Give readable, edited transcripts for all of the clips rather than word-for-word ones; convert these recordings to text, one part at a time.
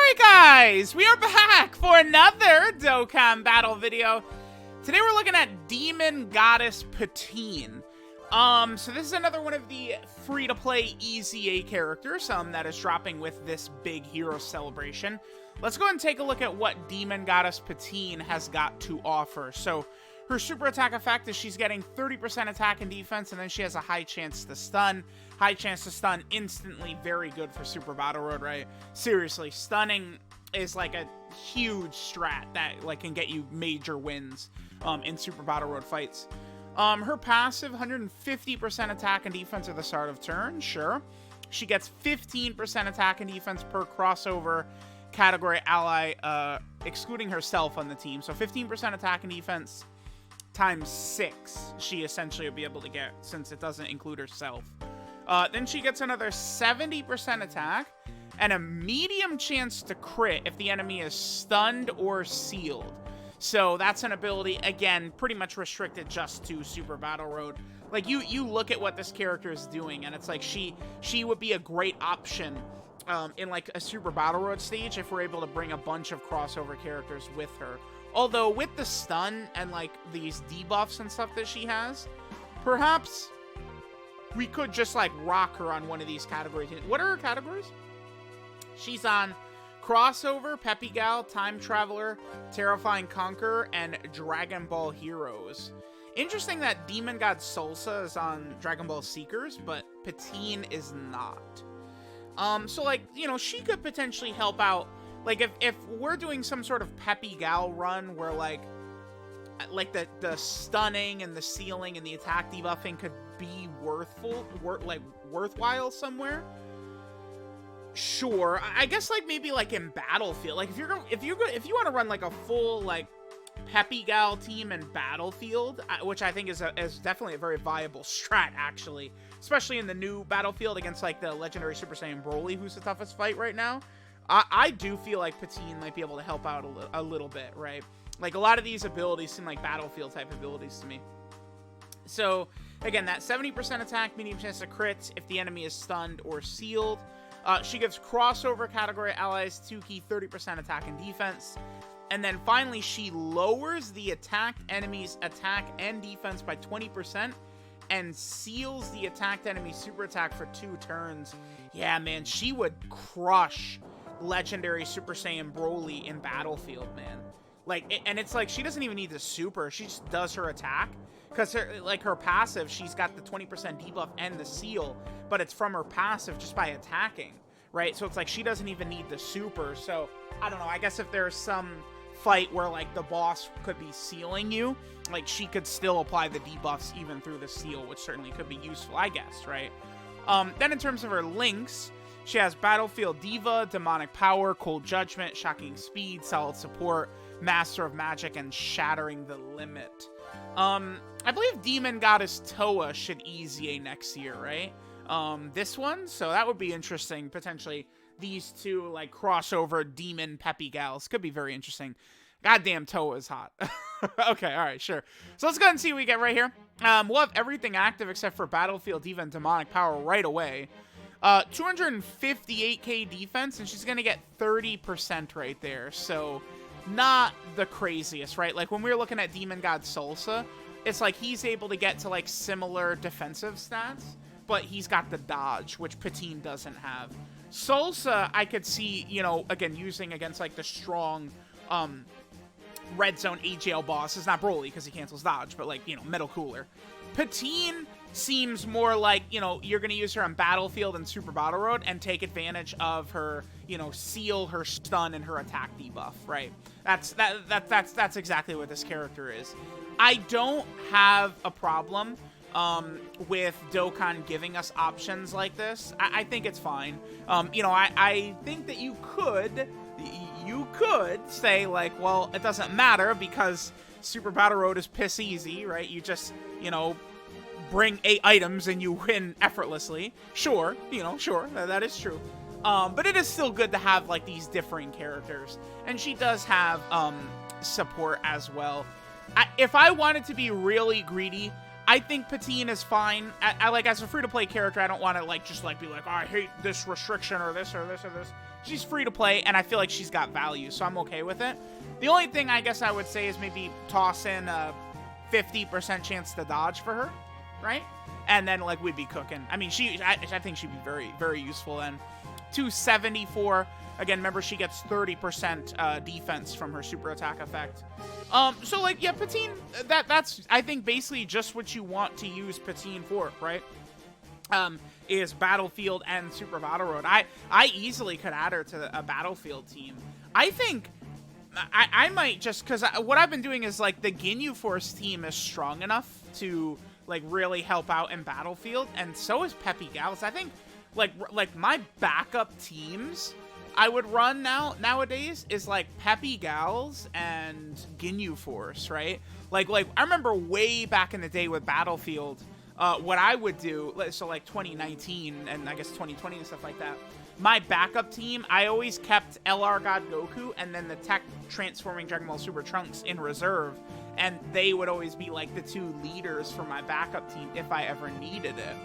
Alright guys, we are back for another Dokkan battle video. Today we're looking at Demon Goddess PUTINE. So this is another one of the free-to-play EZA characters that is dropping with this big hero celebration. Let's go ahead and take a look at what Demon Goddess PUTINE has got to offer. So her super attack effect is she's getting 30% attack and defense, and then she has a high chance to stun. High chance to stun instantly, very good for Super Battle Road, right? Seriously, stunning is like a huge strat that like can get you major wins in Super Battle Road fights. Her passive, 150% attack and defense at the start of turn, sure. She gets 15% attack and defense per crossover category ally, excluding herself on the team. So 15% attack and defense times 6 she essentially would be able to get, since it doesn't include herself. Then she gets another 70% attack and a medium chance to crit if the enemy is stunned or sealed. So that's an ability, again, pretty much restricted just to Super Battle Road. Like, you look at what this character is doing, and it's like she would be a great option in like a Super Battle Road stage if we're able to bring a bunch of crossover characters with her. Although with the stun and like these debuffs and stuff that she has, perhaps we could just like rock her on one of these categories. What are her categories? She's on Crossover, Peppy Gal, Time Traveler, Terrifying Conqueror, and Dragon Ball Heroes. Interesting that Demon God Salsa is on Dragon Ball Seekers, but PUTINE is not. So like, you know, she could potentially help out. Like, if we're doing some sort of Peppy Gal run where, like the stunning and the sealing and the attack debuffing could be worthwhile somewhere, sure. I guess, like, maybe, like, in Battlefield. Like, if you want to run, like, a full, like, Peppy Gal team in Battlefield, which I think is definitely a very viable strat, actually. Especially in the new Battlefield against, like, the legendary Super Saiyan Broly, who's the toughest fight right now. I do feel like PUTINE might be able to help out a little bit, right? Like, a lot of these abilities seem like Battlefield-type abilities to me. So, again, that 70% attack, medium chance to crit if the enemy is stunned or sealed. She gives crossover category allies 2 key 30% attack and defense. And then, finally, she lowers the attacked enemy's attack and defense by 20%. And seals the attacked enemy's super attack for 2 turns. Yeah, man, she would crush legendary Super Saiyan Broly in Battlefield, man. Like, and it's like she doesn't even need the super, she just does her attack, because her passive, she's got the 20% debuff and the seal, but it's from her passive just by attacking, right? So it's like she doesn't even need the super. So I don't know, I guess if there's some fight where like the boss could be sealing you, like she could still apply the debuffs even through the seal, which certainly could be useful, I guess, right? Then in terms of her links, she has Battlefield Diva, Demonic Power, Cold Judgment, Shocking Speed, Solid Support, Master of Magic, and Shattering the Limit. I believe Demon Goddess Toa should EZA next year, right? This one, so that would be interesting. Potentially these two like crossover demon Peppy Gals could be very interesting. Goddamn, Toa is hot. Okay, alright, sure. So let's go ahead and see what we get right here. We'll have everything active except for Battlefield Diva and Demonic Power right away. 258k defense, and she's gonna get 30% right there, so not the craziest, right? Like, when we were looking at Demon God Salsa, it's like he's able to get to, like, similar defensive stats, but he's got the dodge, which PUTINE doesn't have. Salsa, I could see, you know, again, using against, like, the strong, red zone AGL boss. It's not Broly, because he cancels dodge, but, like, you know, Metal Cooler. PUTINE seems more like, you know, you're going to use her on Battlefield and Super Battle Road and take advantage of her, you know, seal, her stun, and her attack debuff, right? That's exactly what this character is. I don't have a problem with Dokkan giving us options like this. I think it's fine. You know, I think that you could say, like, well, it doesn't matter because Super Battle Road is piss easy, right? You just, you know, bring 8 items and you win effortlessly. Sure, you know, sure, that is true. But it is still good to have, like, these differing characters. And she does have, support as well. If I wanted to be really greedy, I think PUTINE is fine. I like, as a free-to-play character, I don't want to, like, just, like, be like, oh, I hate this restriction or this or this or this. she's free to play, and I feel like she's got value, so I'm okay with it. The only thing I guess I would say is maybe toss in a 50% chance to dodge for her, right? And then, like, we'd be cooking. I mean, I think she'd be very, very useful. And 274, again, remember, she gets 30% defense from her super attack effect. So, like, yeah, Patine, that's, I think, basically just what you want to use Patine for, right? Is Battlefield and Super Battle Road. I easily could add her to a Battlefield team. I think I might just, because what I've been doing is, like, the Ginyu Force team is strong enough to, like, really help out in Battlefield, and so is Peppy Gals. I think, like my backup teams I would run nowadays is, like, Peppy Gals and Ginyu Force, right? Like, I remember way back in the day with Battlefield, what I would do, so, like, 2019, and I guess 2020 and stuff like that, my backup team, I always kept LR God Goku and then the Tech Transforming Dragon Ball Super Trunks in reserve, and they would always be, like, the two leaders for my backup team if I ever needed it.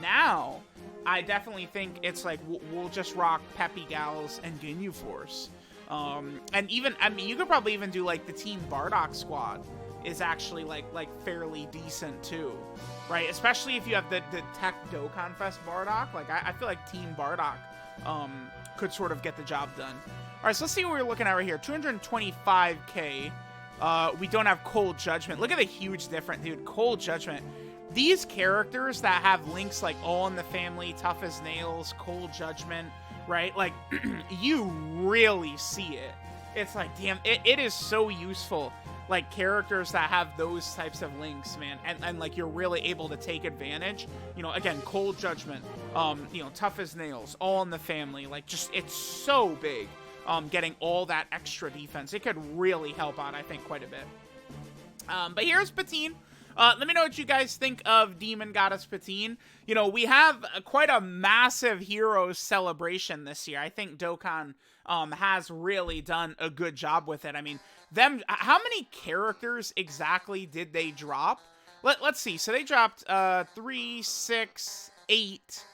Now, I definitely think it's, like, we'll just rock Peppy Gals and Ginyu Force. And even, I mean, you could probably even do, like, the Team Bardock squad is actually, like fairly decent, too. Right? Especially if you have the Tech Dokkan Fest Bardock. Like, I feel like Team Bardock could sort of get the job done. All right, so let's see what we're looking at right here. 225k. We don't have Cold Judgment. Look at the huge difference, dude. Cold Judgment. These characters that have links like All in the Family, Tough as Nails, Cold Judgment, right? Like, you really see it. It's like, damn, it is so useful. Like, characters that have those types of links, man, and like, you're really able to take advantage. You know, again, Cold Judgment, you know, Tough as Nails, All in the Family, like, just, it's so big, getting all that extra defense. It could really help out, I think, quite a bit. But here's Patine. Let me know what you guys think of Demon Goddess Patine. You know, we have quite a massive Heroes celebration this year. I think Dokkan has really done a good job with it. I mean, how many characters exactly did they drop? Let's see. So they dropped 3, 6, 8,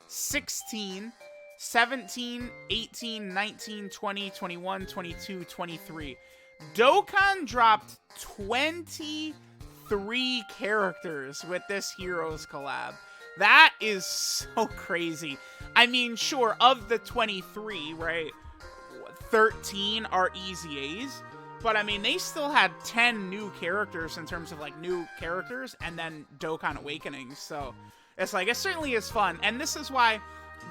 16, 17, 18, 19, 20, 21, 22, 23. Dokkan dropped 23 characters with this Heroes collab. That is so crazy. I mean, sure, of the 23, right, 13 are easy A's, but I mean, they still had 10 new characters in terms of, like, new characters, and then Dokkan Awakenings, so it's like, it certainly is fun, and this is why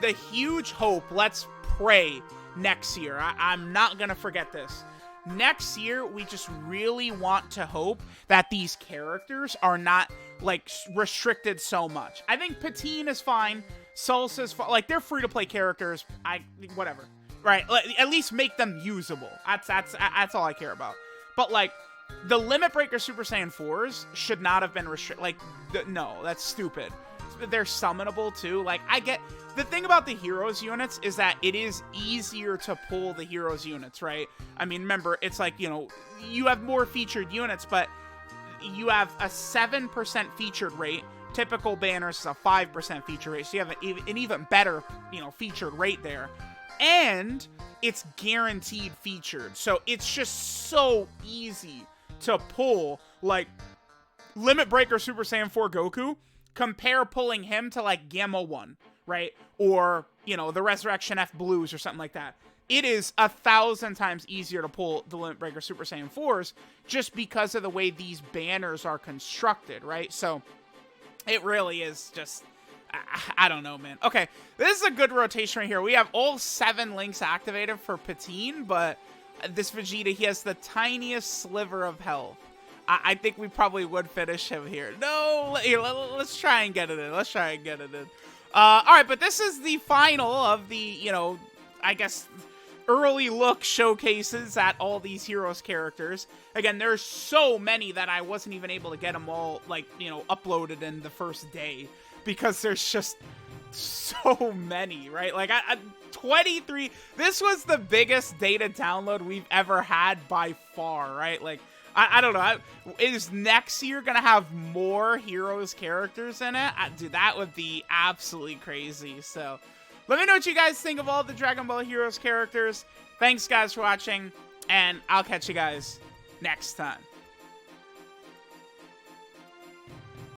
the huge hope, let's pray, next year, I'm not gonna forget this. Next year, we just really want to hope that these characters are not, like, restricted so much. I think Patine is fine. Salsa's fine. Like, they're free-to-play characters. Whatever. Right? At least make them usable. That's all I care about. But, like, the Limit Breaker Super Saiyan 4s should not have been restricted. Like, no, that's stupid. They're summonable, too. Like, I get... The thing about the Heroes units is that it is easier to pull the Heroes units, right? I mean, remember, it's like, you know, you have more featured units, but you have a 7% featured rate. Typical banners is a 5% feature rate, so you have an even better, you know, featured rate there. And it's guaranteed featured, so it's just so easy to pull, like, Limit Breaker Super Saiyan 4 Goku. Compare pulling him to, like, Gamma 1, right? Or, you know, the Resurrection F Blues or something like that. It is 1,000 times easier to pull the Limit Breaker Super Saiyan 4s just because of the way these banners are constructed, right? So, it really is just... I don't know, man. Okay, this is a good rotation right here. We have all 7 links activated for Patine, but this Vegeta, he has the tiniest sliver of health. I think we probably would finish him here. No, let's try and get it in. Let's try and get it in. All right, but this is the final of the, you know, I guess, early look showcases at all these Heroes characters. Again, there's so many that I wasn't even able to get them all, like, you know, uploaded in the first day because there's just so many, right? Like, 23, this was the biggest data download we've ever had by far, right? Like, I don't know. Is next year going to have more Heroes characters in it? Dude, that would be absolutely crazy. So, Let me know what you guys think of all the Dragon Ball Heroes characters. Thanks, guys, for watching, and I'll catch you guys next time.